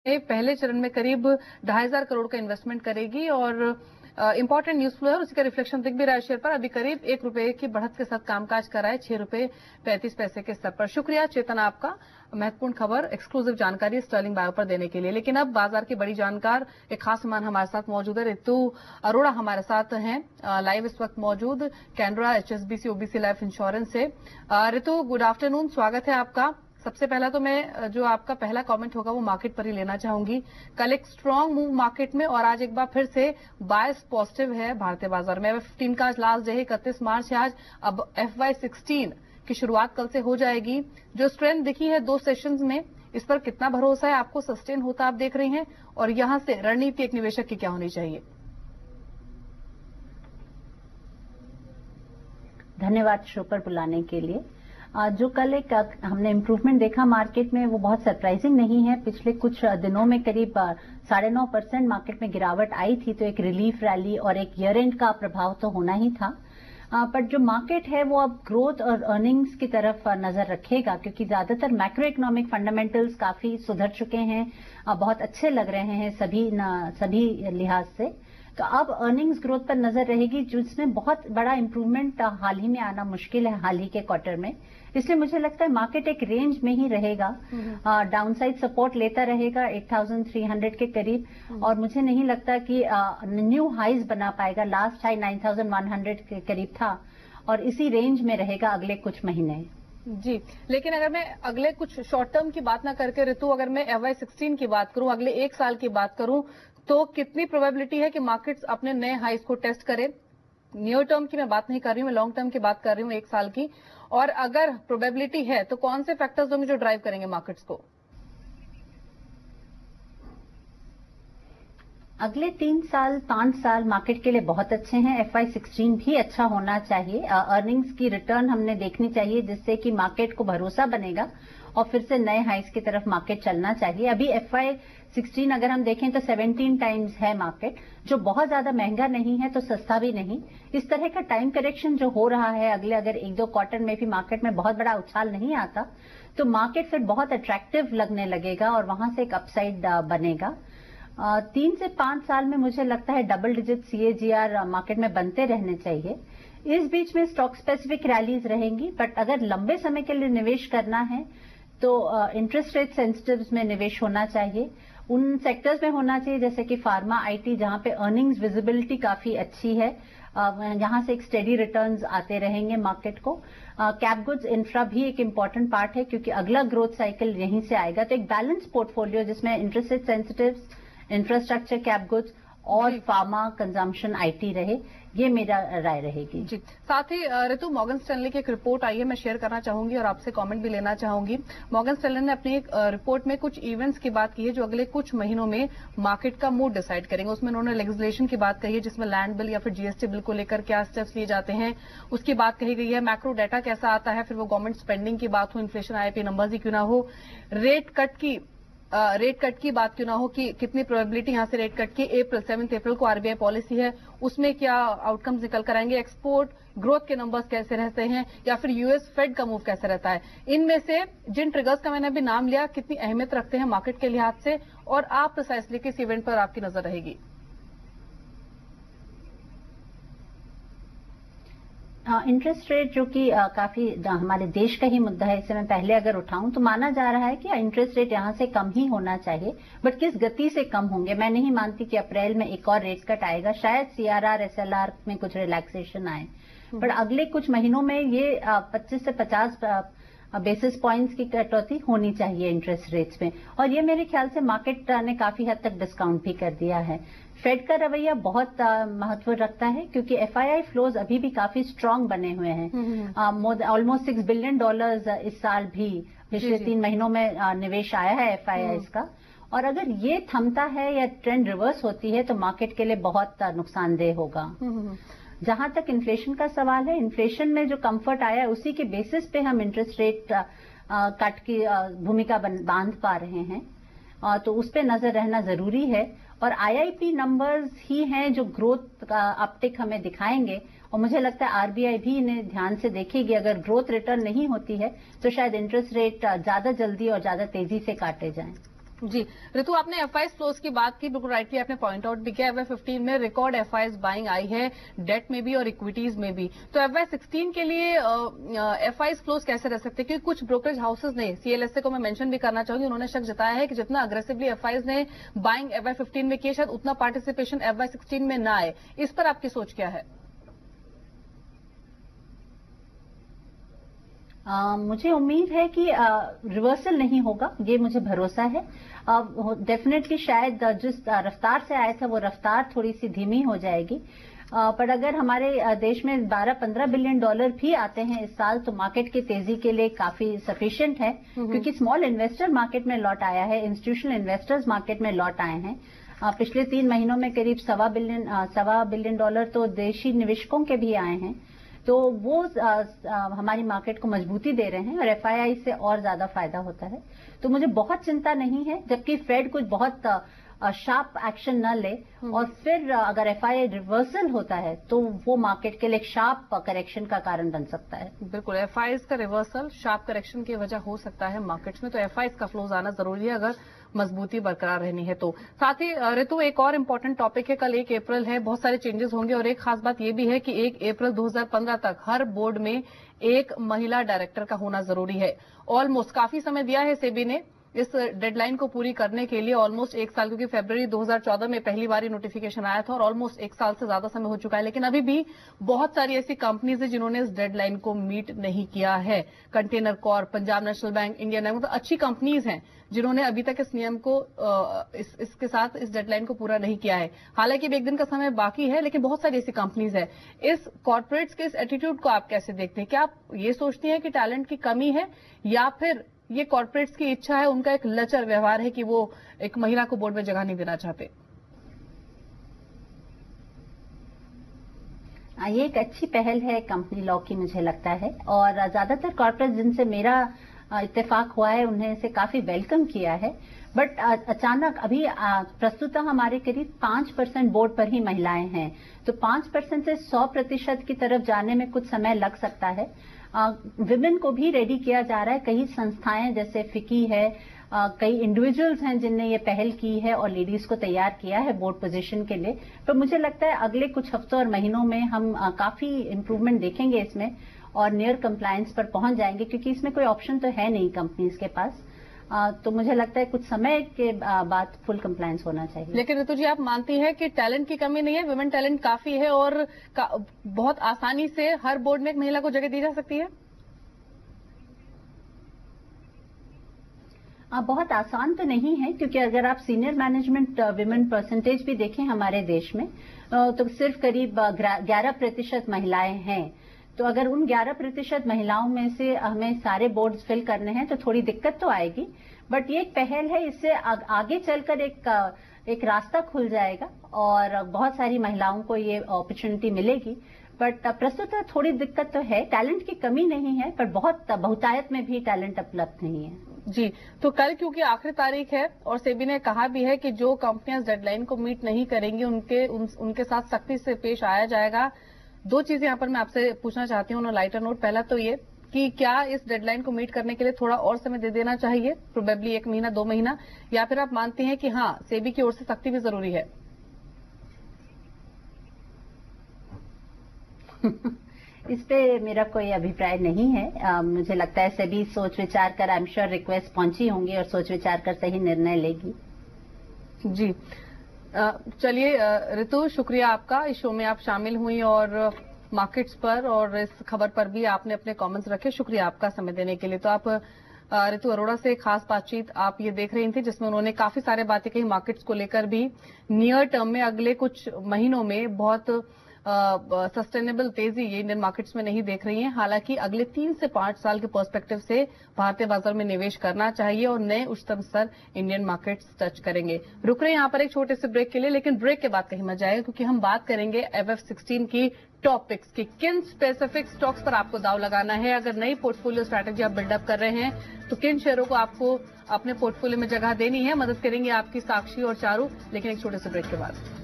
पहले चरण में करीब 2,500 करोड़ का इन्वेस्टमेंट करेगी और इंपॉर्टेंट न्यूज फ्लो है और उसी का रिफ्लेक्शन दिख भी रहा है शेयर पर। अभी करीब ₹1 की बढ़त के साथ कामकाज कर रहा है ₹6.35 के स्तर पर। शुक्रिया चेतन आपका महत्वपूर्ण खबर, एक्सक्लूसिव जानकारी स्टर्लिंग बायो पर देने के लिए। लेकिन अब बाजार की बड़ी जानकार एक खास मेहमान हमारे साथ मौजूद है। रितु अरोड़ा हमारे साथ हैं लाइव इस वक्त मौजूद Canara HSBC OBC life insurance से। रितु गुड आफ्टरनून, स्वागत है आपका। सबसे पहला तो मैं जो आपका पहला कमेंट होगा वो मार्केट पर ही लेना चाहूंगी। कल एक स्ट्रांग मूव मार्केट में और आज एक बार फिर से बायस पॉजिटिव है भारतीय बाजार में। FY15 का आज लास्ट डे है, 31 मार्च है आज। अब FY16 की शुरुआत कल से हो जाएगी। जो स्ट्रेंथ दिखी है 2 सेशंस में, इस पर कितना भरोसा है आपको सस्टेन होता आप देख रही हैं, और यहां से रणनीति एक निवेशक की क्या होनी चाहिए? धन्यवाद शो पर बुलाने के लिए। जो कल एक हमने इम्प्रूवमेंट देखा मार्केट में वो बहुत सरप्राइजिंग नहीं है। पिछले कुछ दिनों में करीब 9.5% मार्केट में गिरावट आई थी, तो एक रिलीफ रैली और एक ईयर एंड का प्रभाव तो होना ही था। पर जो मार्केट है वो अब ग्रोथ और अर्निंग्स की तरफ नजर रखेगा, क्योंकि ज्यादातर मैक्रो इकोनॉमिक फंडामेंटल्स काफी सुधर चुके हैं, बहुत अच्छे लग रहे हैं सभी लिहाज से। तो अब अर्निंग्स ग्रोथ पर नजर रहेगी, जिसमें बहुत बड़ा इंप्रूवमेंट हाल ही में आना मुश्किल है हाल ही के क्वार्टर में। इसलिए मुझे लगता है मार्केट एक रेंज में ही रहेगा, डाउनसाइड सपोर्ट लेता रहेगा 8,300 के करीब, और मुझे नहीं लगता कि न्यू हाईज बना पाएगा। लास्ट हाई 9,100 के करीब था और इसी रेंज में रहेगा अगले कुछ महीने। जी, लेकिन अगर मैं अगले कुछ शॉर्ट टर्म की बात ना करके ऋतु, अगर मैं FY16 की बात करूं, अगले 1 साल की बात करूं, तो कितनी प्रोबेबिलिटी है कि मार्केट्स अपने नए हाईज को टेस्ट करें? नियर टर्म की मैं बात नहीं कर रही हूं, मैं लॉन्ग टर्म की बात कर रही हूं 1 साल की। और अगर प्रोबेबिलिटी है तो कौन से फैक्टर्स होंगे जो ड्राइव करेंगे मार्केट्स को? अगले 3 साल 5 साल मार्केट के लिए बहुत अच्छे हैं। FY16 भी अच्छा होना चाहिए। अर्निंग्स की रिटर्न हमने देखनी चाहिए, जिससे कि मार्केट को भरोसा बनेगा और फिर से नए हाइस की तरफ मार्केट चलना चाहिए। अभी FY16 अगर हम देखें तो 17 टाइम्स है मार्केट, जो बहुत ज्यादा महंगा नहीं है तो सस्ता भी नहीं। इस तरह का टाइम करेक्शन जो हो रहा है अगले अगर 1-2 क्वार्टर में भी मार्केट में बहुत बड़ा उछाल नहीं आता, तो मार्केट फिर बहुत अट्रैक्टिव लगने लगेगा और वहां से एक अपसाइड बनेगा। 3 से 5 साल में मुझे लगता है डबल डिजिट CAGR मार्केट में बनते रहने चाहिए। इस बीच में स्टॉक स्पेसिफिक रैलीज रहेंगी, बट अगर लंबे समय के लिए निवेश करना है तो इंटरेस्ट रेट सेंसिटिव्स में निवेश होना चाहिए। उन सेक्टर्स में होना चाहिए जैसे कि फार्मा, IT, जहां पे अर्निंग्स विजिबिलिटी काफी अच्छी है, यहां से एक स्टेडी रिटर्न्स आते रहेंगे मार्केट को। कैप गुड्स, इंफ्रा भी एक इम्पॉर्टेंट पार्ट है, क्योंकि अगला ग्रोथ साइकिल यहीं से आएगा। तो एक बैलेंस पोर्टफोलियो जिसमें interest rate sensitives, infrastructure, cap goods और फार्मा, कंजम्पशन, IT रहे, ये मेरा राय रहेगी। जी, साथ ही ऋतु मॉर्गन स्टैनली की एक रिपोर्ट आई है, मैं शेयर करना चाहूंगी और आपसे कमेंट भी लेना चाहूंगी। मॉर्गन स्टैनली ने अपनी एक रिपोर्ट में कुछ इवेंट्स की बात की है जो अगले कुछ महीनों में मार्केट का मूड डिसाइड करेंगे। उसमें उन्होंने लेजिस्लेशन की बात कही है, जिसमें लैंड बिल या फिर GST बिल को लेकर क्या स्टेप्स लिए जाते हैं उसकी बात कही गई है। मैक्रो डाटा कैसा आता है, फिर वो गवर्नमेंट स्पेंडिंग की बात हो, इन्फ्लेशन IIP नंबर्स ही क्यों ना हो, रेट कट की बात क्यों ना हो कि कितनी प्रोबेबिलिटी यहां से रेट कट की। 7 अप्रैल को RBI पॉलिसी है, उसमें क्या आउटकम्स निकल कर आएंगे, एक्सपोर्ट ग्रोथ के नंबर्स कैसे रहते हैं, या फिर US फेड का मूव कैसे रहता है। इनमें से जिन ट्रिगर्स का मैंने अभी नाम लिया कितनी अहमियत रखते हैं मार्केट के लिहाज से, और आप प्रिसाइसली किस इवेंट पर आपकी नजर रहेगी? इंटरेस्ट रेट जो कि काफी हमारे देश का ही मुद्दा है, इसे मैं पहले अगर उठाऊं तो माना जा रहा है कि इंटरेस्ट रेट यहां से कम ही होना चाहिए, बट किस गति से कम होंगे मैं नहीं मानती कि अप्रैल में एक और रेट कट आएगा। शायद CRR SLR में कुछ रिलैक्सेशन आए, पर अगले कुछ महीनों में ये 25 से 50 बेसिस पॉइंट्स की कटौती होनी चाहिए इंटरेस्ट रेट्स में, और ये मेरे ख्याल से मार्केट ने काफी हद तक डिस्काउंट भी कर दिया है। फेड का रवैया बहुत महत्व रखता है, क्योंकि FII फ्लोज अभी भी काफी स्ट्रांग बने हुए हैं। ऑलमोस्ट $6 बिलियन इस साल भी पिछले 3 महीनों में निवेश आया है FIIs का, और अगर ये थमता है या ट्रेंड रिवर्स होती है तो मार्केट के लिए बहुत नुकसानदेह होगा। जहां तक इन्फ्लेशन का सवाल है, इन्फ्लेशन में जो कंफर्ट आया है उसी के बेसिस पे हम इंटरेस्ट रेट कट की भूमिका बांध पा रहे हैं, तो उस पे नजर रहना जरूरी है। और IIP नंबर्स ही हैं जो ग्रोथ का अपटिक हमें दिखाएंगे, और मुझे लगता है RBI भी इन्हें ध्यान से देखेगी। अगर ग्रोथ रिटर्न नहीं होती है तो शायद इंटरेस्ट रेट ज्यादा जल्दी और ज्यादा तेजी से काटे जाएं। जी ऋतु, आपने एफआईज फ्लोज की बात की, बिल्कुल राइटली आपने पॉइंट आउट भी किया। एफआई 15 में रिकॉर्ड एफआईज बाइंग आई है, डेट में भी और इक्विटीज में भी। तो एफआई 16 के लिए एफआईज फ्लोज कैसे रह सकते हैं? क्योंकि कुछ ब्रोकरेज हाउसेज ने, सीएलएसए को मैं मेंशन भी करना चाहूंगी, उन्होंने शक जताया है कि जितना अग्रेसिवली एफआईज ने बाइंग एफआई 15 में किया, शायद उतना पार्टिसिपेशन एफआई 16 में ना आए। इस पर आपकी सोच क्या है? मुझे उम्मीद है कि रिवर्सल नहीं होगा, ये मुझे भरोसा है। डेफिनेटली शायद जिस रफ्तार से आया था वो रफ्तार थोड़ी सी धीमी हो जाएगी, पर अगर हमारे देश में 12-15 बिलियन डॉलर भी आते हैं इस साल तो मार्केट की तेजी के लिए काफी सफिशिएंट है, क्योंकि स्मॉल इन्वेस्टर मार्केट में लौट आया है, इंस्टीट्यूशनल इन्वेस्टर्स मार्केट में लौट आए हैं। पिछले 3 महीनों में करीब सवा बिलियन डॉलर तो देशी निवेशकों के भी आए हैं, तो वो हमारी मार्केट को मजबूती दे रहे हैं और एफआईआई से और ज्यादा फायदा होता है। तो मुझे बहुत चिंता नहीं है, जबकि फेड कुछ बहुत शार्प एक्शन न ले और फिर अगर एफआईआई रिवर्सल होता है तो वो मार्केट के लिए एक शार्प करेक्शन का कारण बन सकता है। बिल्कुल, एफआईआईज का रिवर्सल शार्प करेक्शन की वजह हो सकता है मार्केट्स में, तो एफआईआईज का फ्लोज आना जरूरी है अगर मजबूती बरकरार रहनी है तो। साथ ही ऋतु, एक और इम्पोर्टेंट टॉपिक है, कल 1 अप्रैल है, बहुत सारे चेंजेस होंगे और एक खास बात यह भी है कि 1 अप्रैल 2015 तक हर बोर्ड में एक महिला डायरेक्टर का होना जरूरी है। ऑलमोस्ट काफी समय दिया है सेबी ने इस डेडलाइन को पूरी करने के लिए, ऑलमोस्ट 1 साल, क्योंकि फरवरी 2014 में पहली बार नोटिफिकेशन आया था और ऑलमोस्ट 1 साल से ज्यादा समय हो चुका है, लेकिन अभी भी बहुत सारी ऐसी कंपनीज है जिन्होंने इस डेडलाइन को मीट नहीं किया है। Container Corp, Punjab national bank, Indian bank, मतलब अच्छी कंपनीज हैं जिन्होंने अभी तक इस नियम को इसके साथ इस डेडलाइन को पूरा नहीं किया है। हालांकि अब 1 दिन का समय बाकी है, लेकिन बहुत सारी ऐसी कंपनीज है। इस कॉर्पोरेट्स के इस एटीट्यूड को आप कैसे देखते हैं? क्या आप ये सोचती हैं कि टैलेंट की कमी है, या फिर ये कॉर्पोरेट्स की इच्छा है, उनका एक लचर व्यवहार है कि वो एक महिला को बोर्ड में जगह नहीं देना चाहते? ये एक अच्छी पहल है कंपनी लॉ की, मुझे लगता है, और ज्यादातर कॉर्पोरेट जिनसे मेरा इत्तेफाक हुआ है उन्हें इसे काफी वेलकम किया है। बट अचानक अभी प्रस्तुतः हमारे करीब 5% बोर्ड पर ही महिलाएं हैं, तो 5% से 100% की तरफ जाने में कुछ समय लग सकता है। विमेन को भी रेडी किया जा रहा है, कई संस्थाएं जैसे फिकी है, कई इंडिविजुअल्स हैं जिनने ये पहल की है और लेडीज को तैयार किया है बोर्ड पोजीशन के लिए। तो मुझे लगता है अगले कुछ हफ्तों और महीनों में हम काफी इम्प्रूवमेंट देखेंगे इसमें और नियर कंप्लायंस पर पहुंच जाएंगे, क्योंकि इसमें कोई ऑप्शन तो है नहीं कंपनीज के पास। तो मुझे लगता है कुछ समय के बाद फुल कंप्लायंस होना चाहिए। लेकिन ऋतु जी, आप मानती हैं कि टैलेंट की कमी नहीं है, वुमेन टैलेंट काफी है और बहुत आसानी से हर बोर्ड में एक महिला को जगह दी जा सकती है? बहुत आसान तो नहीं है, क्योंकि अगर आप सीनियर मैनेजमेंट विमेन परसेंटेज भी देखें हमारे देश में तो सिर्फ करीब 11% महिलाएं हैं। तो अगर उन 11% महिलाओं में से हमें सारे बोर्ड्स फिल करने हैं तो थोड़ी दिक्कत तो आएगी, बट ये एक पहल है, इससे आगे चलकर एक रास्ता खुल जाएगा और बहुत सारी महिलाओं को ये अपॉर्चुनिटी मिलेगी। बट प्रस्तुत थोड़ी दिक्कत तो है, टैलेंट की कमी नहीं है, पर बहुतायत में भी टैलेंट उपलब्ध नहीं है। जी, तो कल क्योंकि आखिरी तारीख है और सेबी ने कहा भी है कि जो कंपनियां डेडलाइन को मीट नहीं करेंगी उनके साथ सख्ती से पेश आया जाएगा। 2 चीजें यहां पर मैं आपसे पूछना चाहती हूँ, लाइटर नोट। पहला तो ये कि क्या इस डेडलाइन को मीट करने के लिए थोड़ा और समय दे देना चाहिए, प्रोबेबली 1 महीना 2 महीना, या फिर आप मानती हैं कि हाँ सेबी की ओर से सख्ती भी जरूरी है? इस पे मेरा कोई अभिप्राय नहीं है। मुझे लगता है सेबी सोच विचार कर, आई एम श्योर रिक्वेस्ट पहुंची होंगी और सोच विचार कर सही निर्णय लेगी। जी, चलिए ऋतु, शुक्रिया आपका, इस शो में आप शामिल हुई और मार्केट्स पर और इस खबर पर भी आपने अपने कमेंट्स रखे। शुक्रिया आपका समय देने के लिए। तो आप ऋतु अरोड़ा से खास बातचीत आप ये देख रही थी, जिसमें उन्होंने काफी सारे बातें कही मार्केट्स को लेकर भी। नियर टर्म में अगले कुछ महीनों में बहुत सस्टेनेबल तेजी ये इंडियन मार्केट्स में नहीं देख रही हैं। हालांकि अगले 3 से 5 साल के पर्सपेक्टिव से भारतीय बाजार में निवेश करना चाहिए और नए उच्चतम स्तर इंडियन मार्केट्स टच करेंगे। रुक रहे हैं यहाँ पर एक छोटे से ब्रेक के लिए, लेकिन ब्रेक के बाद कहीं मत जाएगा, क्योंकि हम बात करेंगे FF 16 की टॉपिक्स की। किन स्पेसिफिक स्टॉक्स पर आपको दाव लगाना है? अगर नई पोर्टफोलियो स्ट्रैटेजी आप बिल्डअप कर रहे हैं तो किन शेयरों को आपको अपने पोर्टफोलियो में जगह देनी है? मदद करेंगे आपकी साक्षी और चारू, लेकिन एक छोटे से ब्रेक के बाद।